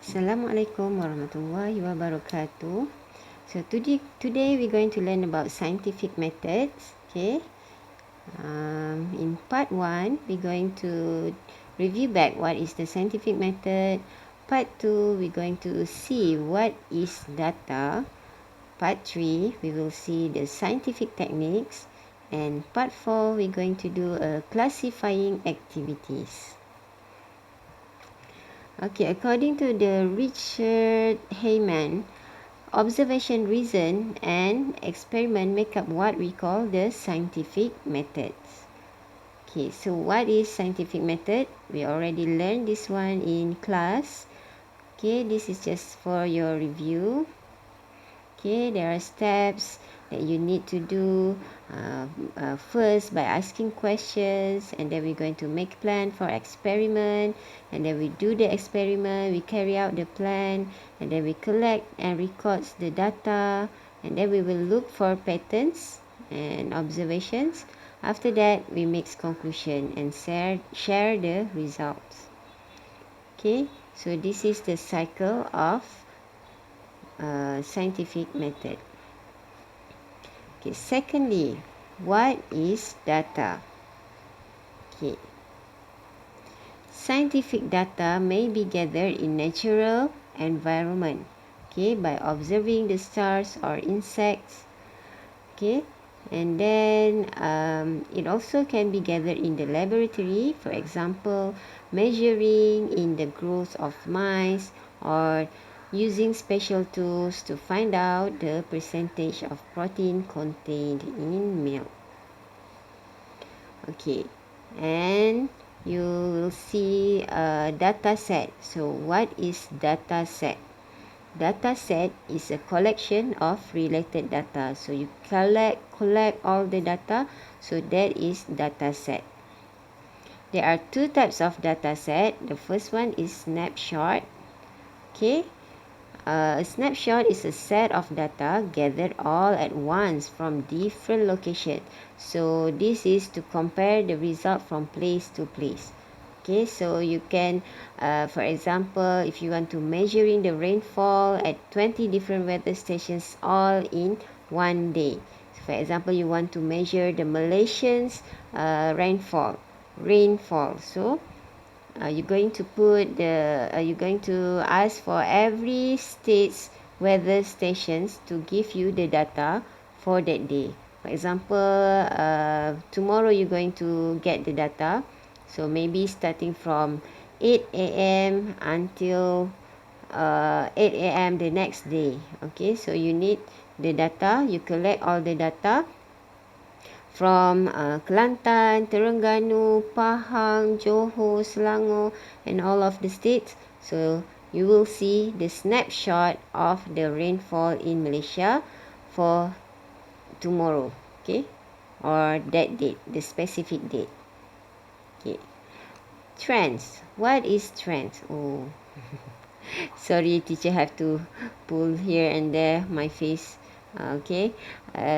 Assalamualaikum warahmatullahi wabarakatuh. So today we're going to learn about scientific methods. Okay. In part 1, we're going to review back what is the scientific method. Part 2, we're going to see what is data. Part 3, we will see the scientific techniques. And part 4, we're going to do a classifying activities. Okay, according to the Richard Heyman, observation, reason, and experiment make up what we call the scientific methods. Okay, so what is scientific method? We already learned this one in class. Okay, this is just for your review. Okay, there are steps that you need to do first by asking questions, and then we're going to make plan for experiment, and then we do the experiment, we carry out the plan, and then we collect and records the data, and then we will look for patterns and observations. After that, we make conclusion and share the results. Okay, so this is the cycle of scientific method. Okay, secondly, what is data? Okay, scientific data may be gathered in natural environment, okay, by observing the stars or insects, okay, and then it also can be gathered in the laboratory, for example, measuring in the growth of mice or using special tools to find out the percentage of protein contained in milk. Okay, and you will see a data set. So what is data set? Data set is a collection of related data. So you collect all the data. So that is data set. There are two types of data set. The first one is snapshot. Okay. A snapshot is a set of data gathered all at once from different locations. So this is to compare the result from place to place. Okay, so you can, for example, if you want to measuring the rainfall at 20 different weather stations all in one day. So for example, you want to measure the Malaysians' rainfall. So you're going to you're going to ask for every state's weather stations to give you the data for that day. For example, tomorrow you're going to get the data. So maybe starting from 8 a.m. until 8 a.m. the next day. Okay, so you need the data. You collect all the data from Kelantan, Terengganu, Pahang, Johor, Selangor, and all of the states. So you will see the snapshot of the rainfall in Malaysia for tomorrow, okay, or that date, the specific date. Okay, trends. What is trends? Oh, sorry, teacher have to pull here and there my face. Okay,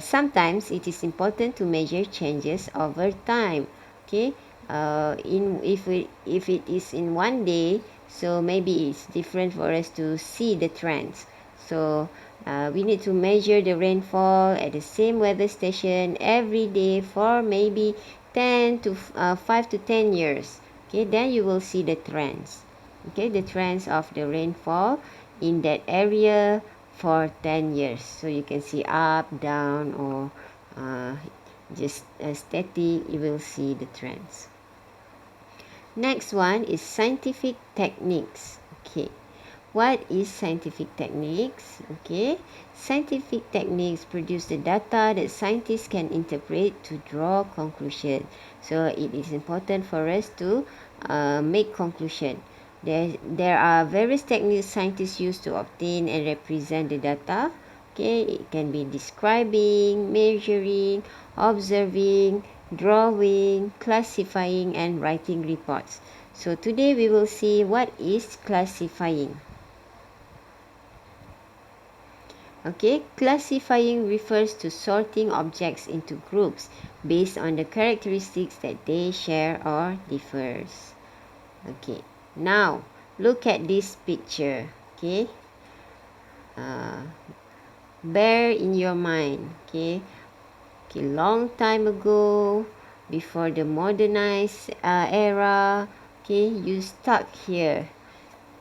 sometimes it is important to measure changes over time. Okay, if it is in one day, so maybe it's different for us to see the trends. So we need to measure the rainfall at the same weather station every day for maybe 5 to 10 years. Okay, then you will see the trends. Okay, the trends of the rainfall in that area for 10 years. So you can see up, down, or just static. You will see the trends. Next one is scientific techniques. Okay, what is scientific techniques? Okay, scientific techniques produce the data that scientists can interpret to draw conclusion. So it is important for us to make conclusion. There are various techniques scientists use to obtain and represent the data. Okay, it can be describing, measuring, observing, drawing, classifying, and writing reports. So today we will see what is classifying. Okay, classifying refers to sorting objects into groups based on the characteristics that they share or differs. Okay, now look at this picture. Okay, bear in your mind. Okay, long time ago, before the modernized era, okay, you stuck here.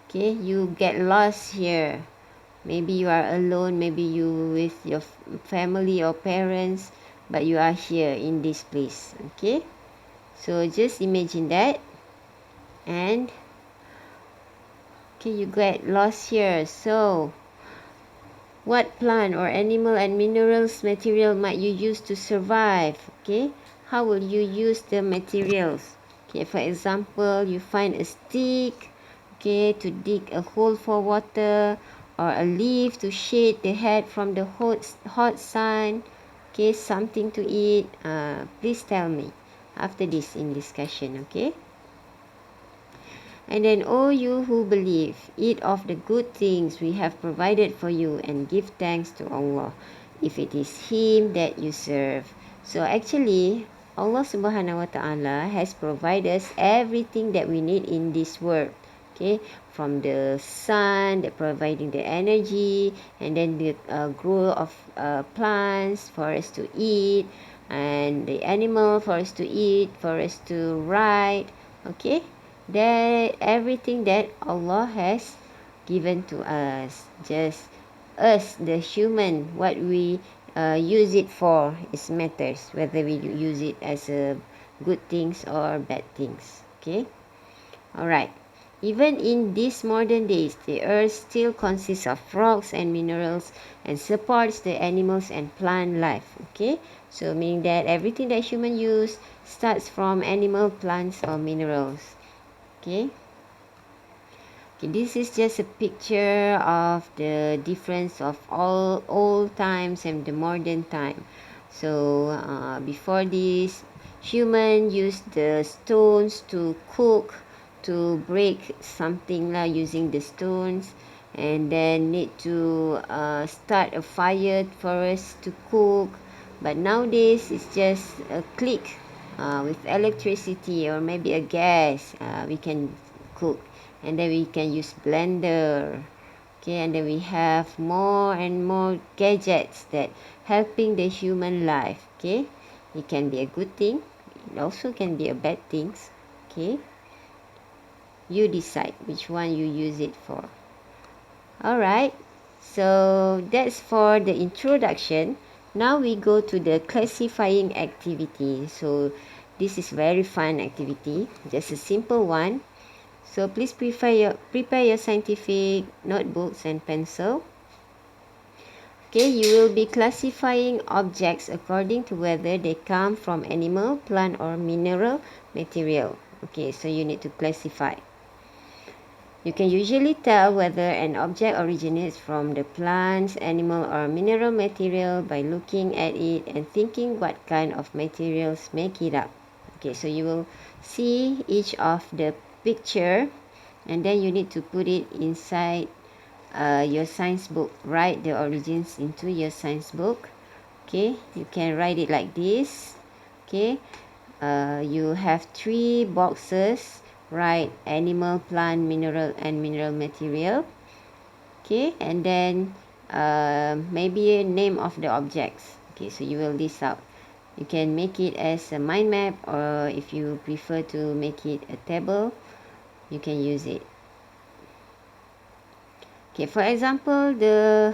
Okay, you get lost here. Maybe you are alone, maybe you with your family or parents, but you are here in this place. Okay, so just imagine that. And okay, you get lost here. So what plant or animal and minerals material might you use to survive? Okay, how will you use the materials? Okay, for example, you find a stick, okay, to dig a hole for water, or a leaf to shade the head from the hot sun. Okay, something to eat. Please tell me after this in discussion. Okay. And then, O you who believe, eat of the good things we have provided for you and give thanks to Allah, if it is Him that you serve. So actually, Allah Subhanahu Wa Ta'ala has provided us everything that we need in this world. Okay, from the sun, that providing the energy, and then the growth of plants for us to eat, and the animal for us to eat, for us to ride. Okay, that everything that Allah has given to us, just us the human, what we use it for is matters, whether we use it as a good things or bad things. Okay, all right. Even in these modern days, the earth still consists of rocks and minerals and supports the animals and plant life. Okay, so meaning that everything that human use starts from animal, plants, or minerals. Okay. Okay, this is just a picture of the difference of all old times and the modern time. So before this, human used the stones to cook, to break something using the stones, and then need to start a fire for us to cook. But nowadays it's just a click with electricity or maybe a gas, we can cook. And then we can use blender. Okay, and then we have more and more gadgets that helping the human life. Okay, it can be a good thing, it also can be a bad things. Okay, you decide which one you use it for. All right, so that's for the introduction. Now we go to the classifying activity. So this is very fun activity, just a simple one. So please prepare your scientific notebooks and pencil. Okay, you will be classifying objects according to whether they come from animal, plant, or mineral material. Okay, so you need to classify. You can usually tell whether an object originates from the plants, animal, or mineral material by looking at it and thinking what kind of materials make it up. Okay, so you will see each of the picture, and then you need to put it inside your science book. Write the origins into your science book. Okay, you can write it like this. Okay, you have 3 boxes. Write animal, plant, mineral, and mineral material. Okay, and then maybe a name of the objects. Okay, so you will list out. You can make it as a mind map, or if you prefer to make it a table, you can use it. Okay, for example, the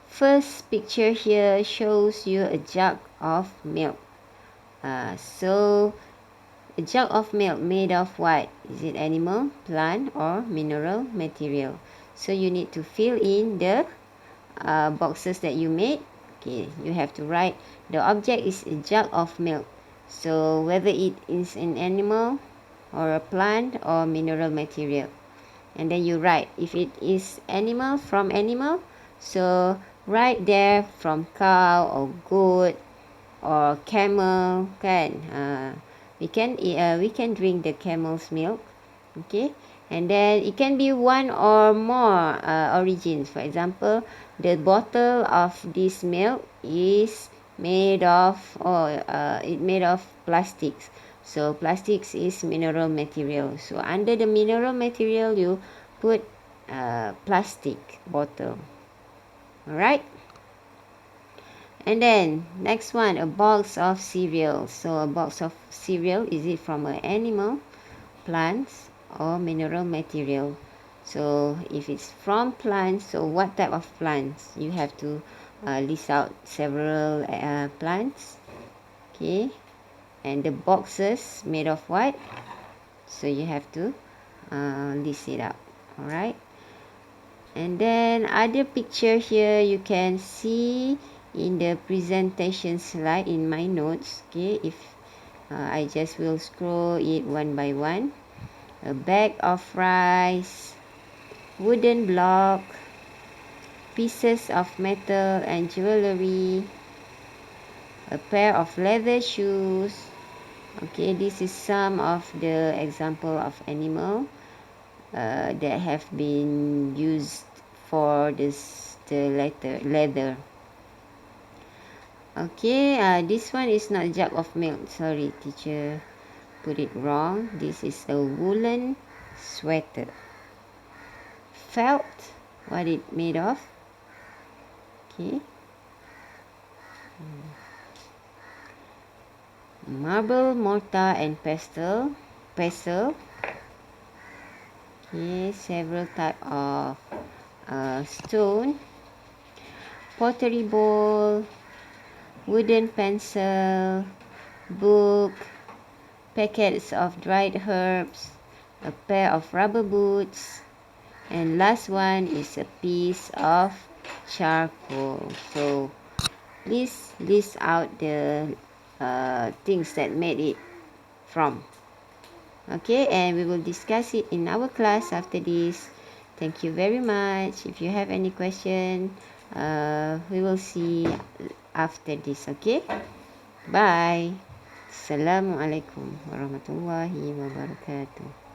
first picture here shows you a jug of milk. So a jug of milk made of what? Is it animal, plant, or mineral material? So you need to fill in the boxes that you made. Okay, you have to write the object is a jug of milk. So whether it is an animal or a plant or mineral material. And then you write if it is animal, from animal, so write there from cow or goat or camel, kan. We can drink the camel's milk. Okay, and then it can be one or more origins. For example, the bottle of this milk is made of it made of plastics. So plastics is mineral material. So under the mineral material, you put a plastic bottle. Alright. And then next one, a box of cereal. So a box of cereal, is it from an animal, plants, or mineral material? So if it's from plants, so what type of plants? You have to list out several plants. Okay. And the boxes made of what? So you have to list it out. Alright. And then other picture here you can see in the presentation slide in my notes. Okay, if I just will scroll it one by one. A bag of rice, wooden block, pieces of metal and jewelry, a pair of leather shoes. Okay, this is some of the example of animal that have been used for the leather. Okay, this one is not jug of milk. Sorry, teacher put it wrong. This is a woolen sweater. Felt, what it made of? Okay. Marble, mortar, and pestle. Okay, several type of stone. Pottery bowl, wooden pencil, book, packets of dried herbs, a pair of rubber boots, and last one is a piece of charcoal. So please list out the things that made it from. Okay, and we will discuss it in our class after this. Thank you very much. If you have any question, we will see after this. Okay, bye. Assalamualaikum warahmatullahi wabarakatuh.